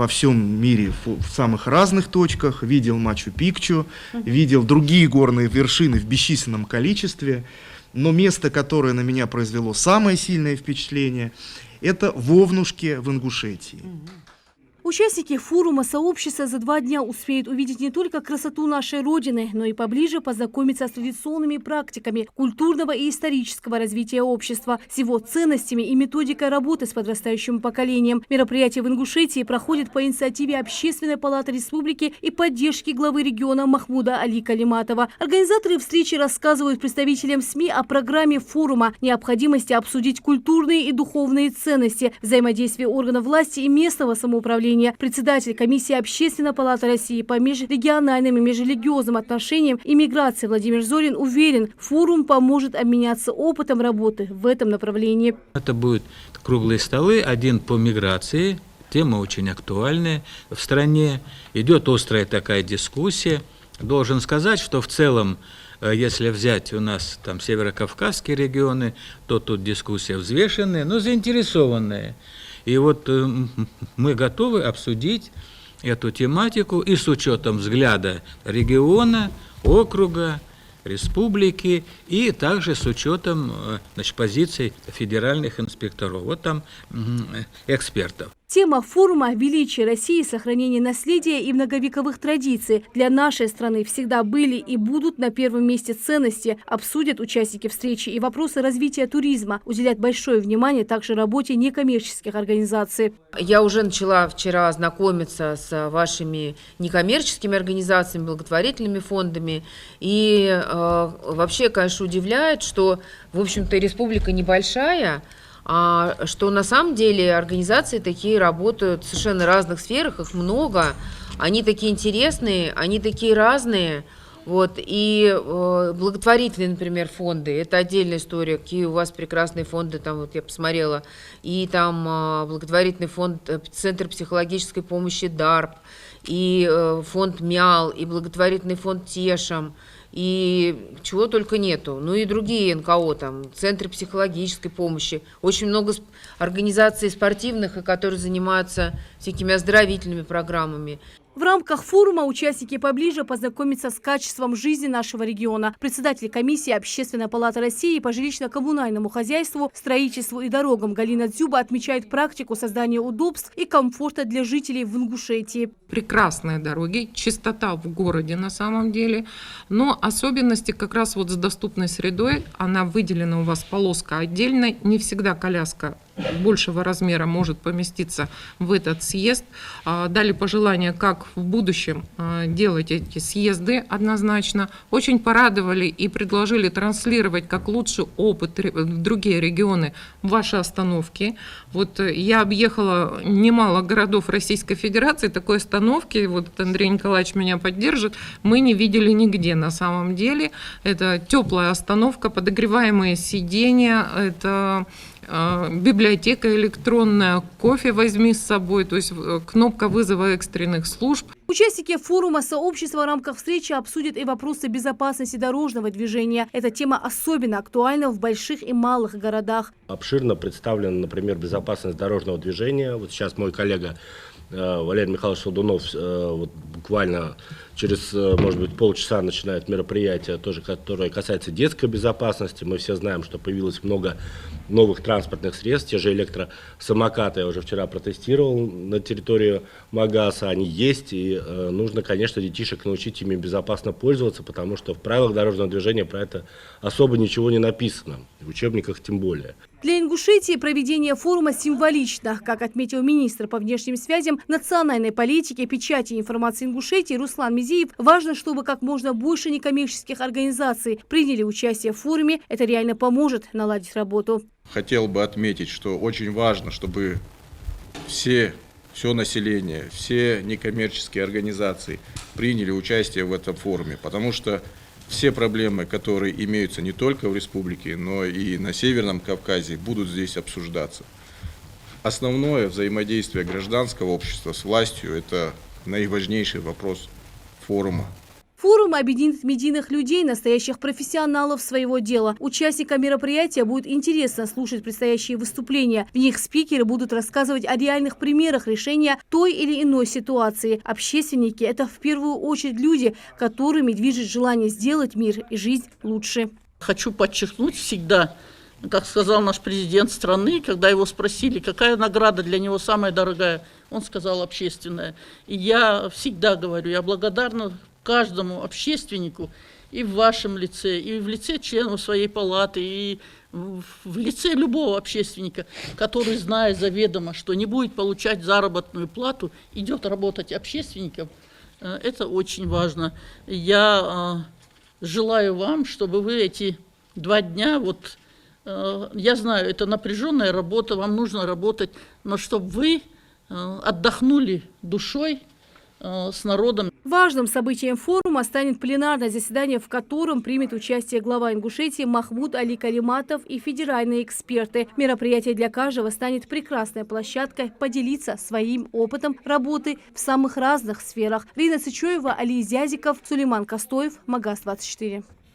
во всем мире в самых разных точках, видел Мачу-Пикчу, видел другие горные вершины в бесчисленном количестве, но место, которое на меня произвело самое сильное впечатление, это Вовнушки в Ингушетии. Участники форума сообщества за 2 дня успеют увидеть не только красоту нашей Родины, но и поближе познакомиться с традиционными практиками культурного и исторического развития общества, с его ценностями и методикой работы с подрастающим поколением. Мероприятие в Ингушетии проходит по инициативе Общественной палаты республики и поддержки главы региона Махмуда Али Калиматова. Организаторы встречи рассказывают представителям СМИ о программе форума, необходимости обсудить культурные и духовные ценности, взаимодействие органов власти и местного самоуправления. Председатель комиссии Общественной палаты России по межрегиональным и межрелигиозным отношениям и миграции Владимир Зорин уверен, форум поможет обменяться опытом работы в этом направлении. Это будут круглые столы, один по миграции, тема очень актуальная в стране, идет острая такая дискуссия. Должен сказать, что в целом, если взять у нас там северокавказские регионы, то тут дискуссия взвешенная, но заинтересованная. И вот мы готовы обсудить эту тематику и с учетом взгляда региона, округа, республики и также с учетом позиций федеральных инспекторов. Вот там экспертов. Тема форума «Величие России, сохранение наследия и многовековых традиций». Для нашей страны всегда были и будут на первом месте ценности. Обсудят участники встречи и вопросы развития туризма. Уделят большое внимание также работе некоммерческих организаций. Я уже начала вчера знакомиться с вашими некоммерческими организациями, благотворительными фондами. И вообще, конечно, удивляет, что, в общем-то, республика небольшая, что на самом деле организации такие работают в совершенно разных сферах, их много, они такие интересные, они такие разные. Вот. И благотворительные, например, фонды, это отдельная история, какие у вас прекрасные фонды, там вот я посмотрела, и там благотворительный фонд, Центр психологической помощи ДАРП, и фонд МЯЛ, и благотворительный фонд ТЕШАМ, и чего только нету. Ну и другие НКО, там, центры психологической помощи. Очень много организаций спортивных, которые занимаются всякими оздоровительными программами. В рамках форума участники поближе познакомятся с качеством жизни нашего региона. Председатель комиссии Общественной палаты России по жилищно-коммунальному хозяйству, строительству и дорогам Галина Дзюба отмечает практику создания удобств и комфорта для жителей в Ингушетии. Прекрасные дороги, чистота в городе на самом деле, но особенности как раз вот с доступной средой, она выделена у вас полоска отдельно, не всегда коляска большего размера может поместиться в этот съезд. Дали пожелания, как в будущем делать эти съезды однозначно. Очень порадовали и предложили транслировать как лучший опыт в другие регионы ваши остановки. Вот я объехала немало городов Российской Федерации, такой остановки, вот Андрей Николаевич меня поддержит, мы не видели нигде на самом деле. Это теплая остановка, подогреваемые сиденья, это библиотека электронная, кофе возьми с собой, то есть кнопка вызова экстренных служб. Участники форума сообщества в рамках встречи обсудят и вопросы безопасности дорожного движения. Эта тема особенно актуальна в больших и малых городах. Обширно представлена, например, безопасность дорожного движения. Вот сейчас мой коллега Валерий Михайлович Шелдунов вот буквально через, может быть, полчаса начинает мероприятие, тоже, которое касается детской безопасности. Мы все знаем, что появилось много новых транспортных средств, те же электросамокаты я уже вчера протестировал на территории Магаса, они есть, и нужно, конечно, детишек научить ими безопасно пользоваться, потому что в правилах дорожного движения про это особо ничего не написано, в учебниках тем более. Для Ингушетии проведение форума символично. Как отметил министр по внешним связям, национальной политики, печати и информации Ингушетии Руслан Мизиев, важно, чтобы как можно больше некоммерческих организаций приняли участие в форуме. Это реально поможет наладить работу. Хотел бы отметить, что очень важно, чтобы все население, все некоммерческие организации приняли участие в этом форуме, потому что все проблемы, которые имеются не только в республике, но и на Северном Кавказе, будут здесь обсуждаться. Основное взаимодействие гражданского общества с властью – это наиважнейший вопрос форума. Форум объединит медийных людей, настоящих профессионалов своего дела. Участникам мероприятия будет интересно слушать предстоящие выступления. В них спикеры будут рассказывать о реальных примерах решения той или иной ситуации. Общественники – это в первую очередь люди, которыми движет желание сделать мир и жизнь лучше. Хочу подчеркнуть всегда, как сказал наш президент страны, когда его спросили, какая награда для него самая дорогая, он сказал общественная. И я всегда говорю, я благодарна каждому общественнику и в вашем лице, и в лице членов своей палаты, и в лице любого общественника, который, зная заведомо, что не будет получать заработную плату, идет работать общественником. Это очень важно. Я желаю вам, чтобы вы эти 2 дня, я знаю, это напряженная работа, вам нужно работать, но чтобы вы отдохнули душой с народом. Важным событием форума станет пленарное заседание, в котором примет участие глава Ингушетии Махмуд Али Кариматов и федеральные эксперты. Мероприятие для каждого станет прекрасной площадкой поделиться своим опытом работы в самых разных сферах. Рина Сычоева, Али Изязиков, Сулейман Костоев, Магаз 24.